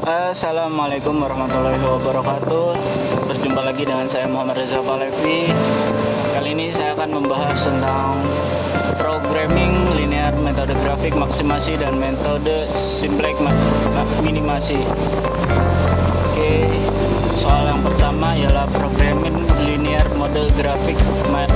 Assalamualaikum warahmatullahi wabarakatuh. Berjumpa lagi dengan saya Muhammad Reza Palevi. Kali ini saya akan membahas tentang programming linear, metode grafik maksimasi, dan metode simplex minimasi. Oke, soal yang pertama ialah programming linear mode grafik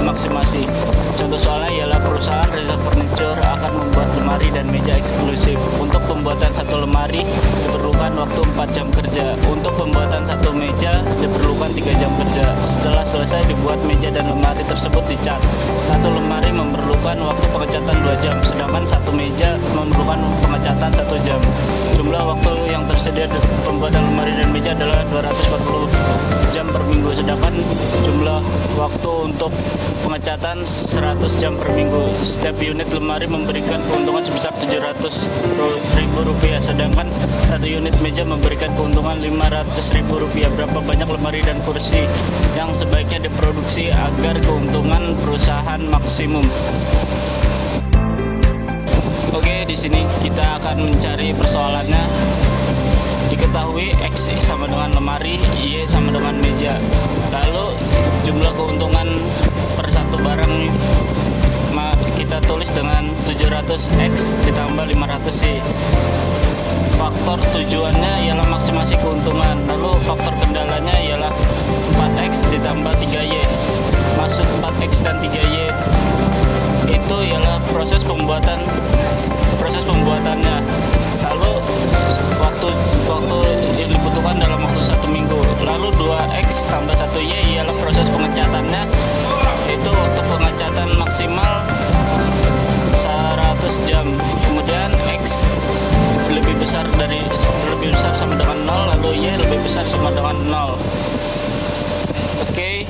maksimasi. Contoh soalnya ialah perusahaan Reza Furniture akan membuat lemari dan meja eksklusif. Untuk pembuatan satu lemari diperlukan waktu 4 jam kerja. Untuk pembuatan satu meja diperlukan 3 jam kerja. Setelah selesai dibuat meja dan lemari tersebut dicat. Satu lemari memerlukan waktu pengecatan 2 jam, sedangkan satu meja memerlukan pengecatan 1 jam. Jumlah waktu yang tersedia pembuatan lemari dan meja adalah 240 jam per minggu, sedangkan jumlah waktu untuk pengecatan 100 jam per minggu. Setiap unit lemari memberikan keuntungan sebesar Rp700.000, sedangkan satu unit meja memberikan keuntungan Rp500.000. Berapa banyak lemari dan kursi yang sebaiknya diproduksi agar keuntungan perusahaan maksimum? Oke, di sini kita akan mencari persoalannya. Diketahui X sama dengan lemari, Y sama dengan meja. Lalu jumlah keuntungan per satu barang kita tulis dengan 700X ditambah 500Y. Faktor tujuannya ialah maksimasi keuntungan. Lalu faktor kendalanya ialah 4X ditambah 3Y. Maksud 4X dan 3Y itu ialah proses pembuatannya. Lalu waktu yang dibutuhkan dalam waktu 1 minggu. Lalu 2X tambah 1Y ialah proses pengecatannya, itu waktu pengecatan maksimal 100 jam. Kemudian X lebih besar sama dengan 0, lalu Y lebih besar sama dengan 0. Oke.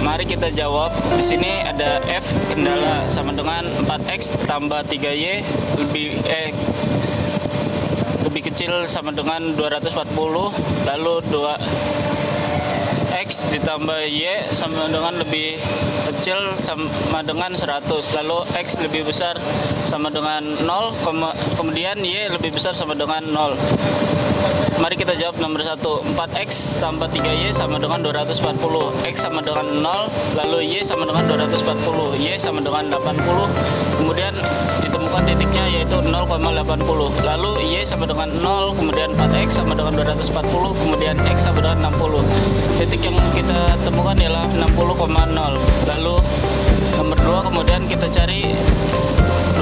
Mari kita jawab. Di sini ada F, kendala, sama dengan 4X tambah 3Y lebih kecil sama dengan 240, lalu 2X ditambah Y sama dengan lebih kecil sama dengan 100, lalu X lebih besar sama dengan 0, kemudian Y lebih besar sama dengan 0. Mari kita jawab nomor 1. 4X tambah 3Y sama dengan 240. X sama dengan 0, lalu Y sama dengan 240, Y sama dengan 80. Kemudian ditemukan titiknya yaitu 0,80. Lalu Y sama dengan 0, kemudian 4X sama dengan 240, kemudian X sama dengan 60. Titik yang kita temukan ialah 60,0. Lalu nomor 2, kemudian kita cari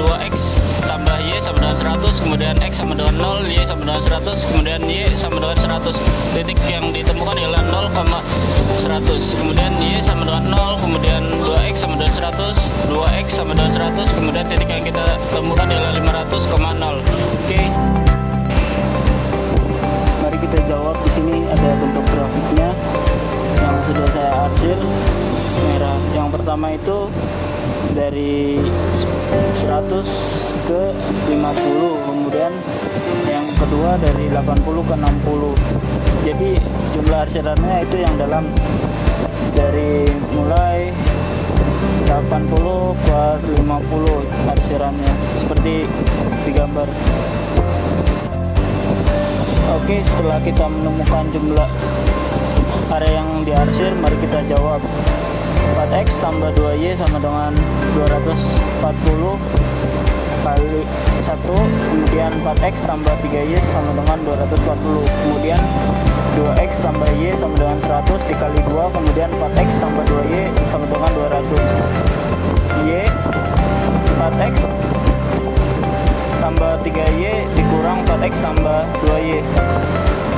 2X tambah Y sama dengan 100, kemudian X sama dengan 0, Y sama dengan 100, kemudian Y sama dengan 100. Titik yang ditemukan ialah 0,100. Kemudian Y sama dengan 0, kemudian 2X sama dengan 100, 2X sama dengan 100, kemudian titik yang kita temukan ialah 500,0. Oke. Mari kita jawab. Di sini ada bentuk grafiknya yang sudah saya arsir merah. Yang pertama itu dari 100 ke 50, kemudian yang kedua dari 80 ke 60. Jadi jumlah arsirannya itu yang dalam dari mulai 80 ke 50 arsirannya seperti di gambar. Oke, setelah kita menemukan jumlah area yang diarsir, mari kita jawab. 4X tambah 2Y sama dengan 240 kali 1, kemudian 4X tambah 3Y sama dengan 240, kemudian 2X tambah Y sama dengan 100 dikali 2, kemudian 4X tambah 2Y sama dengan 200. Y 4X tambah 3Y dikurang 4X tambah 2Y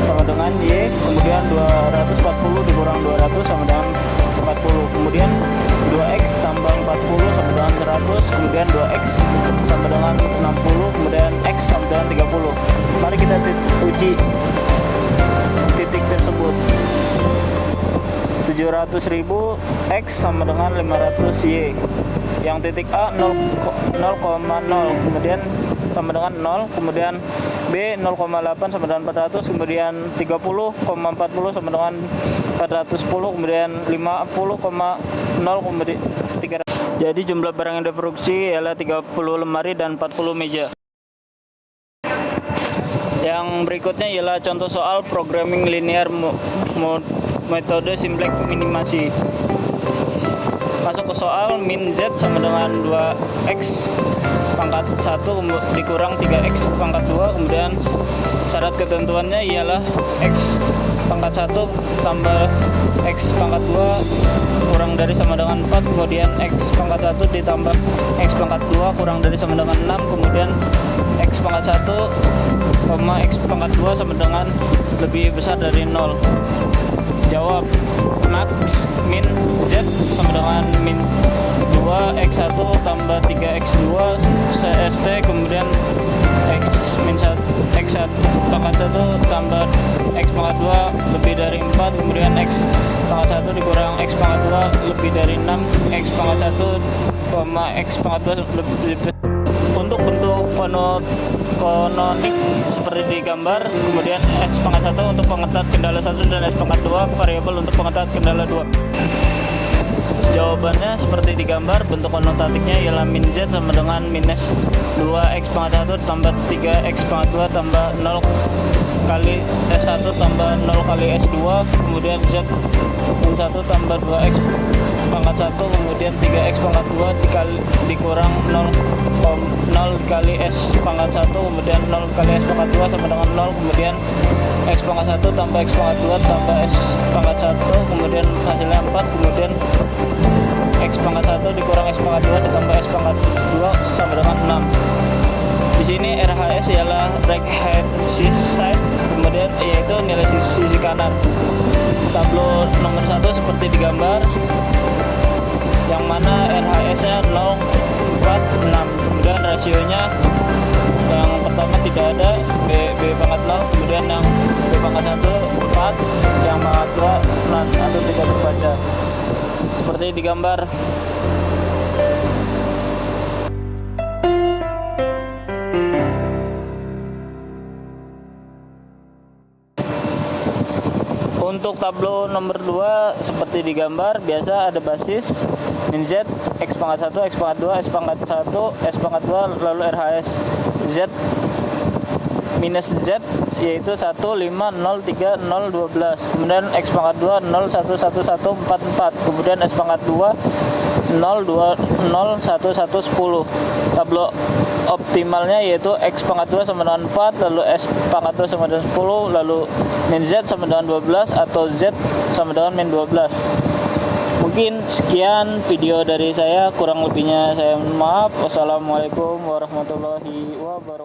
sama dengan Y, kemudian 240 dikurang 200 sama dengan 40, kemudian 2X tambah 40 sama dengan 100, kemudian 2X sama dengan 60, kemudian X sama dengan 30. Mari kita uji titik tersebut. 700.000 X sama dengan 500Y. Yang titik A 0,0, kemudian sama dengan 0, kemudian B 0,8 sama dengan 400, kemudian 30,40 sama dengan 410, kemudian 50,0 kemudian 300. Jadi jumlah barang yang diproduksi ialah 30 lemari dan 40 meja. Yang berikutnya ialah contoh soal programming linear metode simplex minimasi. Masuk ke soal, min z sama dengan 2x pangkat 1 dikurang 3x pangkat 2. Kemudian syarat ketentuannya ialah x pangkat 1 tambah x pangkat 2 kurang dari sama dengan 4. Kemudian x pangkat 1 ditambah x pangkat 2 kurang dari sama dengan 6. Kemudian x pangkat 1, x pangkat 2 sama dengan lebih besar dari 0. Jawab, max min z sama dengan min 2x1 tambah 3x2 CST. Kemudian x min 1 x1 pangkat 1 tambah x pangkat 2 lebih dari 4. Kemudian x pangkat 1 dikurang x pangkat 2 lebih dari 6. X pangkat 1, x pangkat 2 lebih. Untuk bentuk kononik seperti di gambar. Kemudian x pangkat 1 untuk pengetat kendala 1 dan x pangkat 2 variabel untuk pengetat kendala 2. Jawabannya seperti di gambar. Bentuk konotatiknya ialah min z sama dengan minus 2x pangkat 1 tambah 3x pangkat 2 tambah 0 kali S1 tambah 0 kali S2. Kemudian z min 1 tambah 2x pangkat 1 kemudian 3x pangkat 2 dikurang 0 kali S pangkat 1 kemudian 0 kali S pangkat 2 sama dengan 0. Kemudian x pangkat 1 tambah x pangkat 2 tambah s pangkat 1 kemudian hasilnya 4. Kemudian x pangkat 1 dikurang x pangkat 2 ditambah s pangkat 2 sama dengan 6. Di sini RHS ialah right hand side, kemudian yaitu nilai sisi kanan. Tablo nomor 1 seperti di gambar, yang mana RHS-nya 0, 4, 6. Kemudian rasionya yang pertama tidak ada, B pangkat 0, kemudian yang B pangkat 1 4, yang pangkat 2 0 atau tidak terbaca seperti di gambar. Untuk tablo nomor 2 seperti di gambar, biasa ada basis min z, x pangkat 1, x pangkat 2, s pangkat 1, s pangkat 2, lalu RHS z minus z yaitu 1, 5, 0, 3, 0, 12. Kemudian x pangkat 2 0, 1, 1, 1, 4, 4. Kemudian s pangkat 2 0, 2, 0, 1, 1, 10. Tablo optimalnya yaitu x pangkat 2 sama dengan 4, lalu s pangkat 2 sama dengan 10, lalu min z sama dengan 12 atau z sama dengan min 12. Mungkin sekian video dari saya, kurang lebihnya saya mohon maaf. Wassalamualaikum warahmatullahi wabarakatuh.